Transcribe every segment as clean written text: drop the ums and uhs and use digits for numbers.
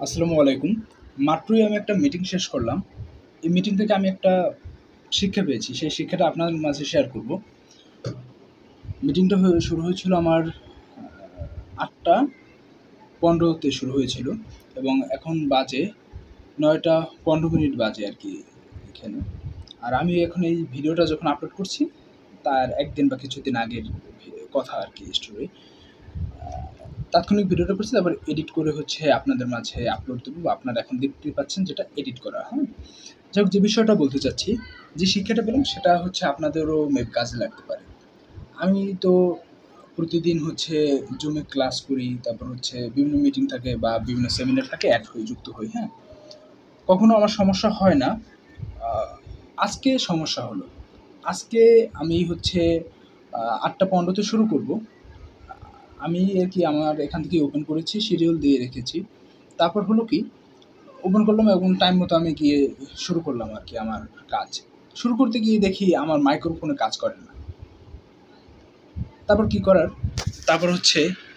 আসসালামু আলাইকুম। মাত্রই আমি একটা মিটিং শেষ করলাম। এই মিটিং থেকে আমি একটা শিক্ষা পেয়েছি। সেই শিক্ষাটা আপনাদের মাঝে শেয়ার করব। মিটিংটা শুরু হয়েছিল আমার ৮:১৫ তে শুরু হয়েছিল এবং এখন বাজে ৯:১৫ বাজে আরকি এখানে। আর আমি এখন এই ভিডিওটা যখন আপলোড করছি, তার ১ দিন বা কিছুদিন আগের কথা আরকি স্টোরি। তাৎক্ষণিক ভিডিওটা করছি, তারপর এডিট করে আপনাদের মাঝে আপলোড দেবো। আপনারা এখন দেখতেই পাচ্ছেন যেটা এডিট করা, হ্যাঁ? যাই হোক, যে বিষয়টা বলতে চাচ্ছি, যে শিক্ষাটা পেলাম সেটা আপনাদেরও মেবি কাজে লাগতে পারে। আমি তো প্রতিদিন জুমে ক্লাস করি, তারপর বিভিন্ন মিটিং থাকে বা বিভিন্ন সেমিনার থাকে, অ্যাড হই, যুক্ত হই, হ্যাঁ? কখনো আমার সমস্যা হয় না। আজকে সমস্যা হলো। আজকে আমি ৮:১৫ তে শুরু করব। আমি আরকি আমার এখান থেকে ওপেন করেছি, শিডিউল দিয়ে রেখেছি। তারপর হলো কি, ওপেন করলাম এবং টাইম মতো আমি গিয়ে শুরু করলাম আরকি আমার কাজ। শুরু করতে গিয়ে দেখি আমার মাইক্রোফোনে কাজ করে না। তারপর কি করার? তারপর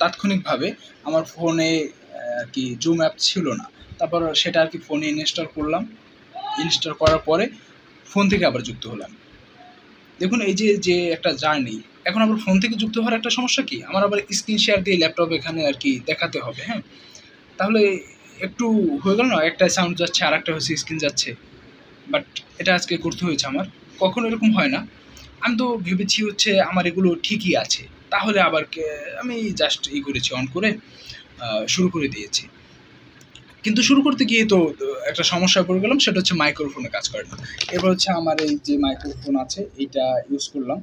তাৎক্ষণিকভাবে আমার ফোনে আরকি জুম অ্যাপ ছিল না। তারপর সেটা আরকি ফোনে ইনস্টল করলাম। ইনস্টল করার পরে ফোন থেকে আবার যুক্ত হলাম। দেখুন, এই যে একটা জার্নি, এখন আবার ফোন থেকে যুক্ত হওয়ার একটা সমস্যা কি? আমার আবার স্ক্রিন শেয়ার দিয়ে ল্যাপটপ এখানে আরকি দেখাতে হবে, হ্যাঁ? তাহলে একটু হয়ে গেল না? একটা সাউন্ড যাচ্ছে, আরেকটা স্ক্রিন যাচ্ছে। বাট এটা আজকে করতে হয়েছে আমার। কখনো এরকম হয় না। আমি তো ভেবেছি আমার এগুলো ঠিকই আছে। তাহলে আবার আমি জাস্ট করেছি, অন করে শুরু করে দিয়েছি। কিন্তু শুরু করতে গিয়ে তো একটা সমস্যায় পড়ে গেলাম, সেটা মাইক্রোফোনে কাজ করে না। এবার আমার এই যে মাইক্রোফোন আছে এইটা ইউজ করলাম।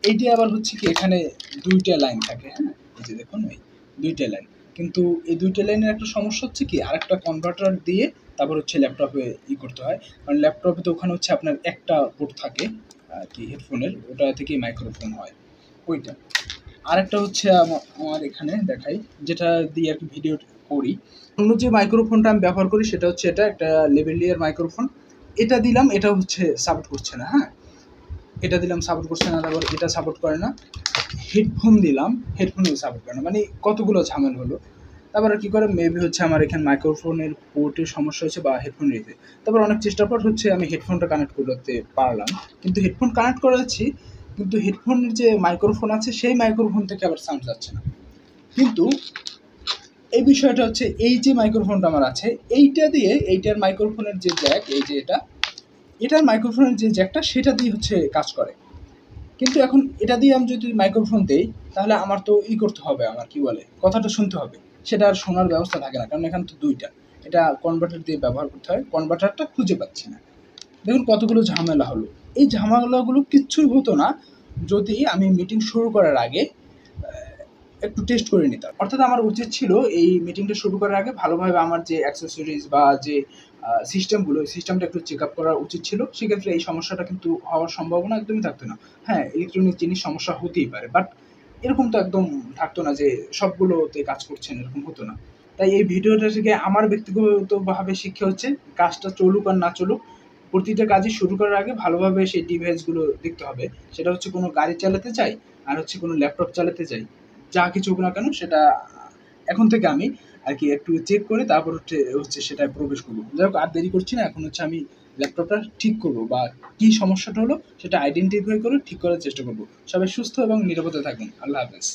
এইটা আবার কি, এখানে ২ টা লাইন থাকে, হ্যাঁ? এই যে দেখুন, এই ২ টা লাইন। কিন্তু এই ২ টা লাইনের একটা সমস্যা কি, আরেকটা কনভার্টার দিয়ে তারপর ল্যাপটপে করতে হয়। কারণ ল্যাপটপে তো ওখানে আপনার একটা পোর্ট থাকে আরকি হেডফোনের, ওটা থেকেই মাইক্রোফোন হয়, ওইটা। আরেকটা আমার এখানে দেখাই, যেটা দিয়ে আরকি ভিডিও করি। অন্য যে মাইক্রোফোনটা আমি ব্যবহার করি সেটা এটা একটা লেভেলিয়ার মাইক্রোফোন। এটা দিলাম, এটা সাপোর্ট করছে না, হ্যাঁ? এটা দিলাম, সাপোর্ট করছে না। তারপর এটা সাপোর্ট করে না। হেডফোন দিলাম, হেডফোনেও সাপোর্ট করে না। মানে কতগুলো ঝামেলা হলো। তারপর কি করে, মেবি আমার এখানে মাইক্রোফোনের পোর্টের সমস্যা হয়েছে বা হেডফোনের ইতে। তারপর অনেক চেষ্টার পর আমি হেডফোনটা কানেক্ট করতে পারলাম। কিন্তু হেডফোন কানেক্ট করেছি, কিন্তু হেডফোনের যে মাইক্রোফোন আছে সেই মাইক্রোফোন থেকে আবার সাউন্ড যাচ্ছে না। কিন্তু এই বিষয়টা এই যে মাইক্রোফোনটা আমার আছে, এইটা দিয়ে, এইটার মাইক্রোফোনের যে জ্যাক, এই যে এটার মাইক্রোফোনের যে জ্যাকটা, সেটা দিয়ে কাজ করে। কিন্তু এখন এটা দিয়ে আমি যদি মাইক্রোফোন দেই, তাহলে আমার তো করতে হবে, আমার কি বলে, কথাটা শুনতে হবে। সেটা আর শোনার ব্যবস্থা থাকে না, কারণ এখানে তো ২ টা। এটা কনভার্টার দিয়ে ব্যবহার করতে হয়। কনভার্টারটা খুঁজে পাচ্ছি না। দেখুন কতগুলো ঝামেলা হলো। এই ঝামেলাগুলো কিচ্ছুই হতো না যদি আমি মিটিং শুরু করার আগে একটু টেস্ট করে নিতাম। অর্থাৎ আমার উচিত ছিল এই মিটিংটা শুরু করার আগে ভালোভাবে আমার যে অ্যাক্সেসরিজ বা যে সিস্টেমগুলো, এই সিস্টেমটা একটু চেক আপ করা উচিত ছিল। সেক্ষেত্রে এই সমস্যাটা কিন্তু হওয়ার সম্ভাবনা একদমই থাকতো না। হ্যাঁ, ইলেকট্রনিক জিনিস সমস্যা হতেই পারে, বাট এরকম তো একদম থাকতো না যে সবগুলোতে কাজ করছেন, এরকম হতো না। তাই এই ভিডিওটা থেকে আমার ব্যক্তিগতভাবে শিক্ষা কাজটা চলুক আর না চলুক, প্রতিটা কাজই শুরু করার আগে ভালোভাবে সেই ডিভাইসগুলো দেখতে হবে। সেটা কোনো গাড়ি চালাতে চাই, আর কোনো ল্যাপটপ চালাতে চাই, যা কিছু হোক না কেন, সেটা এখন থেকে আমি আরকি একটু চেক করে তারপর সেটায় প্রবেশ করব। যাই হোক, আর দেরি করছি না। এখন আমি ল্যাপটপটা ঠিক করব, বা কি সমস্যাটা হলো সেটা আইডেন্টিফাই করে ঠিক করার চেষ্টা করব। সবাই সুস্থ এবং নিরাপদে থাকবেন। আল্লাহ হাফেজ।